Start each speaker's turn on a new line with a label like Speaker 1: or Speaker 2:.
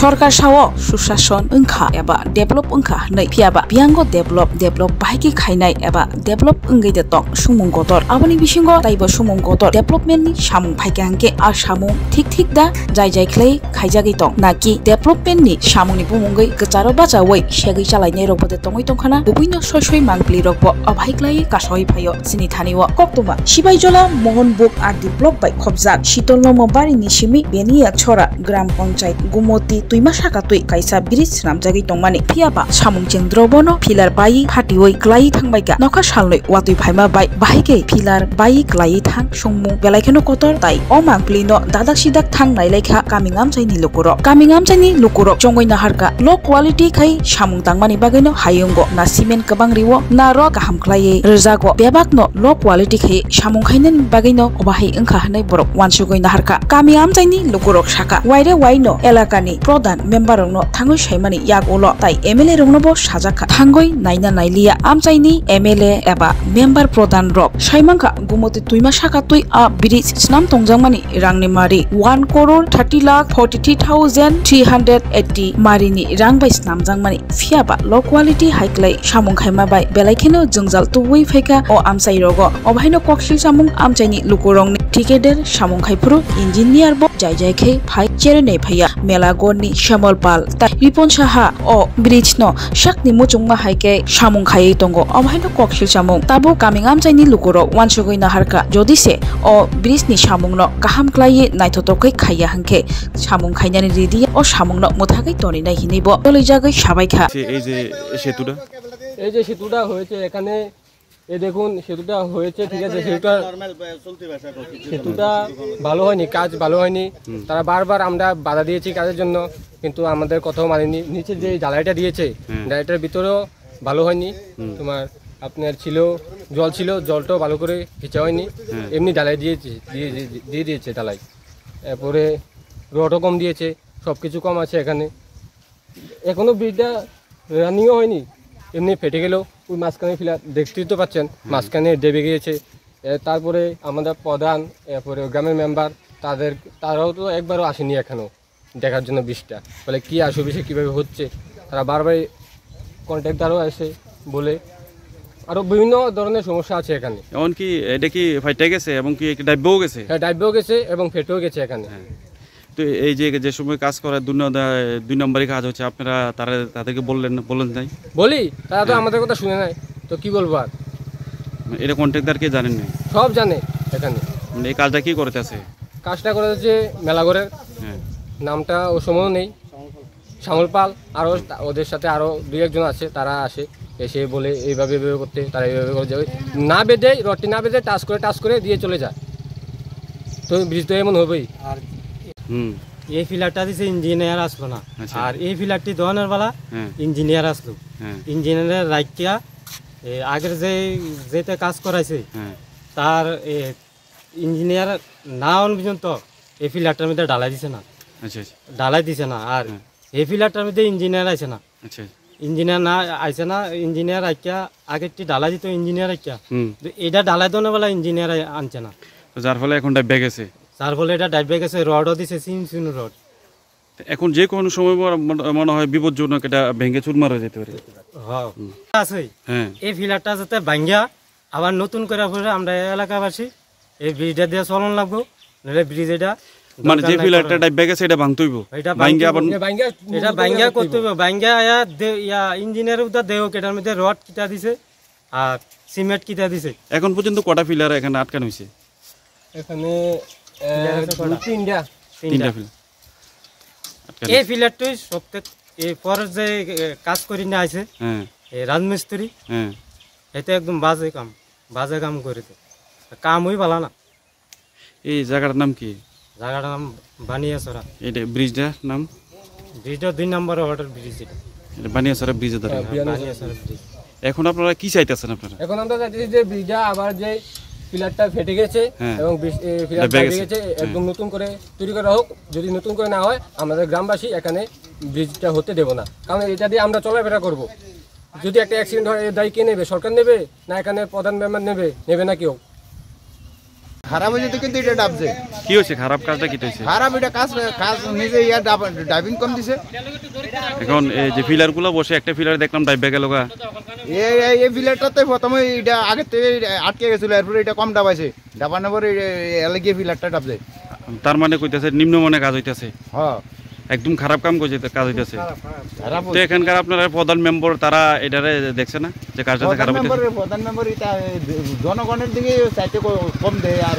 Speaker 1: सरकार साओ सुशासन ओंखा एबा डेभलप ओंखा नै फियाबा बियांगो डेभलप बाहायखि खायनाय एबा डेभलप ओंगैदे तं सुमुं गदर आबनि बिसिंगो दाइबो सुमुं गदर डेभलपमेन्टनि सामुं फायके हांके आ सामुं ठीक दा जाय ख्लै खायजागै तं नाकि डेभलपमेन्टनि सामुंनि बुमुंगै गचारो बाजावै सेगै चालायनाय रबदे तंगै तंखाना बुबैनो सयसय मांगप्लि रगबो अभायख्लाय कासय फायो सिनि थानिवा कक्तमा सिबायजला मोहन बुक आर डेभलप बाय खबजाक शीतल नमबारि निसिमि बेनि छरा ग्राम पंचायत गुमति तुइमा साकातुइ कायसा ब्रिज नामजागै तंमानि फियाबा सामुं चेन्द्रबनो फिलार बायि फाटिवै क्लायि थांबायगा नखा सालनै वातुइ फायमा बाय बाहायगे फिलार बायि क्लायि थां संमु बेलायखेनो कतर ताइ अ मांगप्लिनो दादाक सिदाक थां नायलायखा कामिंगाम चाइनि लुकुरक चंगै नाहारका लो क्वालिटी खाय सामुं तांमानि बागैनो हायंगो ना सिमेन्ट गोबां रिवो ना र गाहाम क्लायै रोजागो बेबाकनो लो क्वालिटी खाय सामुं खायनन बागैनो अबाहाय ओंखा हनै बरक वानसुगै नाहारका कामिंगाम चाइनि लुकुरक साका वाइरे वाइनो एलाकानि प्रधान मेम्बारनो थांगै सायमानि यागोलो ताइ एमएलए रंनोबो साजाखा थांगै नायना नायलिया आमचाइनि एमएलए एबा मेम्बार प्रधान रक सायमांखा गुमति तुइमा साका तुइ आ ब्रिज स्नाम तंजांमानि रांनि मारि 1,30,43,380 मारिनि रां बाय स्नामजांमानि फियाबा लो क्वालिटी हाइक्लाय सामुं खायमा बाय बेलायखेनो जोंजाल तुवै फैका अ आमचाइ रगो अबाहायनो कक्सिल सामुं आमचाइनि लुकुरंनि ठिकेदार सामुं खायफुरु इंजिनियार बो जायखै फाय चेरनै फैया मेलागोननि श्यामल पाल ता रिपन साहा अ ब्रिज न शाकनि मुचुंमा हाइके सामुं खायै दंगो अबाहायनो कक्सिल सामुं ताबो कामिं आमचाइनि लुकुरो वानसुगै नाहारका जदिसे अ ब्रिजनि सामुं न गाहाम क्लायै नायथतकै खाया हांखे सामुं खायनानि रेडि अ सामुं न मुथाकै तनिनाय हिनिबो तलैजागै साबायखा
Speaker 2: এই যে সেতুটা হয়েছে এখানে এই দেখুন সেতুটা হয়েছে ঠিক আছে সেতুটা ভালো হয়নি কাজ ভালো হয়নি তারা বারবার আমরা বাধা দিয়েছি কাজের জন্য কিন্তু আমাদের কথাও মানেনি নিচে যে ঢালাইটা দিয়েছে ঢালাইটার ভিতরেও ভালো হয়নি তোমার আপনার ছিল জল ছিল জলটাও ভালো করে খিচা হয়নি এমনি ঢালাই দিয়ে দিয়েছে ঢালাই এরপরে রডও কম দিয়েছে সব কিছু কম আছে এখানে এখনো ব্রিজটা রানিংও হয়নি এমনি ফেটে গেলেও ওই মাঝখানে ফিলা দেখতেই তো পাচ্ছেন মাঝখানে দেবে গিয়েছে তারপরে আমাদের প্রধান এরপরে গ্রামের মেম্বার তারাও তো একবারও আসেনি এখনও দেখার জন্য ব্রিজটা বলে কী অসুবিধা কীভাবে হচ্ছে তারা বারবার কন্ট্রাক্টরও আসে বলে আরও বিভিন্ন ধরনের সমস্যা আছে এখানে
Speaker 3: এমনকি এটা কি ফাইটে গেছে এবং কি ডাইবেও গেছে
Speaker 2: হ্যাঁ ডাইবেও গেছে এবং ফেটেও গেছে এখানে
Speaker 3: তো এই যে সময় কাজ করা দুই নম্বরই কাজ হচ্ছে আপনারা তাদেরকে বললেন নাই
Speaker 2: বলি তারা তো আমাদের কথা শুনে নাই তো কি বলবো আর
Speaker 3: এটা কন্ট্রাক্টরকে জানেন না
Speaker 2: সব জানে এখানে
Speaker 3: এই কাজটা কি করতে আছে
Speaker 2: কাজটা করে হচ্ছে মেলাঘরের নামটা ও সময় নেই শ্যামল পাল আরও ওদের সাথে আরও দুই একজন আছে তারা আসে এসে বলে এইভাবে করতে তারা এইভাবে করে যাবে না বেঁধে রডটি না বেঁধে টাচ করে দিয়ে চলে যায় তো ব্রিজ তো এমন হবেই আর
Speaker 4: এই ফিলারটা দিছে ইঞ্জিনিয়ার আসলো না আর এই ফিলারটি দোকানের বেলা ইঞ্জিনিয়ার আসলো ইঞ্জিনিয়ারের রাইকিয়া আগের যেতে কাজ করাইছে তার ইঞ্জিনিয়ার না পর্যন্ত এই ফিলারটার মধ্যে ঢালাই দিছে না আর এই ফিলারটার মধ্যে ইঞ্জিনিয়ার আইছে না ইঞ্জিনিয়ার না আইছে না ইঞ্জিনিয়ার আইকিয়া আগেরটি ঢালাই দিত ইঞ্জিনিয়ার আইকিয়া এটা ঢালাই দেওয়ার বেলা ইঞ্জিনিয়ার আনছে না
Speaker 3: যার ফলে এখন ডাইবে গেছে
Speaker 4: তার ফলে এটা ডাইবে গেছে রডও দিছে সিন রড
Speaker 3: এখন যে কোনো সময় মনে হয় বিপজ্জনক এটা ভেঙে চুরমার হয়ে যেতে পারে
Speaker 4: হ্যাঁ এই ফিলারটা যাতে ভাঙ্গিয়া আবার নতুন করে পরে আমরা এলাকাবাসী এই ব্রিজটা দিয়ে চলন লাগবো নাহলে ব্রিজ এটা
Speaker 3: মানে যে ফিলারটা ডাইবে গেছে এটা ভাঙতে হইব
Speaker 4: এটা ভাঙ্গিয়া করতে হইব ভাঙ্গিয়া ইঞ্জিনিয়ার উদা দেও কেটার মধ্যে রড কিটা দিছে আর সিমেন্ট কিটা দিছে
Speaker 3: এখন পর্যন্ত কটা ফিলার এখানে আটকানো হয়েছে
Speaker 2: এখানে তিনটা
Speaker 3: ফিলার
Speaker 4: এই ফিলারটাই সবথেকে এই পরের যে কাজ করি না আছে এই রাজমিস্ত্রি এটা একদম বাজে কাম করে কামই ভালো না
Speaker 3: এই জায়গাটার নাম কি
Speaker 4: জায়গাটার নাম বানিয়াছড়া
Speaker 3: এটা ব্রিজটার নাম
Speaker 4: 2 নম্বর ওয়াটার ব্রিজ
Speaker 3: এটা বানিয়াছড়া ব্রিজ এখন আপনারা কি চাইতেছেন
Speaker 2: এখন আমরা চাইতেছি যে ব্রিজটা আবার যে পিলারটা ফেটে গেছে এবং পিলার ফেটে গেছে একদম নতুন করে তৈরি করা হোক যদি নতুন করে না হয় আমাদের গ্রামবাসী এখানে ব্রিজটা হতে দেব না কারণ এটা দিয়ে আমরা চলাফেরা করব যদি একটা অ্যাক্সিডেন্ট হয় দায়ী কে নেবে সরকার নেবে না এখানে প্রধান মেম্বার নেবে না কেউ
Speaker 5: খারাপ হয়েছে কিন্তু এটা ডাবছে।
Speaker 3: কি হয়েছে খারাপ কাজটা কি হয়েছে?
Speaker 5: খারাপ এটা কাজ নিজে ইয়ার ড্রাইভিং কম দিছে।
Speaker 3: এখন এই যে ফিলারগুলো বসে একটা ফিলার দেখলাম ডাইবে গেল গা।
Speaker 5: এই ফিলারটাতে প্রথমে এটা আগে থেকে আটকে গেছিল, এরপরে এটা কম ডাবাইছে, ডাবানোর পরে এলাকিয়ে ফিলারটা ডাবছে।
Speaker 3: তার মানে কইতাছে নিম্নমানের কাজ হইতাছে।
Speaker 5: হ্যাঁ,
Speaker 3: একদম খারাপ কাম করছে, কাজ হইতাছে। তো এখানকার আপনারা প্রধান মেম্বার তারা এটারে দেখছে না যে কাজটা খারাপ হইতাছে?
Speaker 5: প্রধান মেম্বার এটা জনগণের দিকে চাইতে কম দেয় আর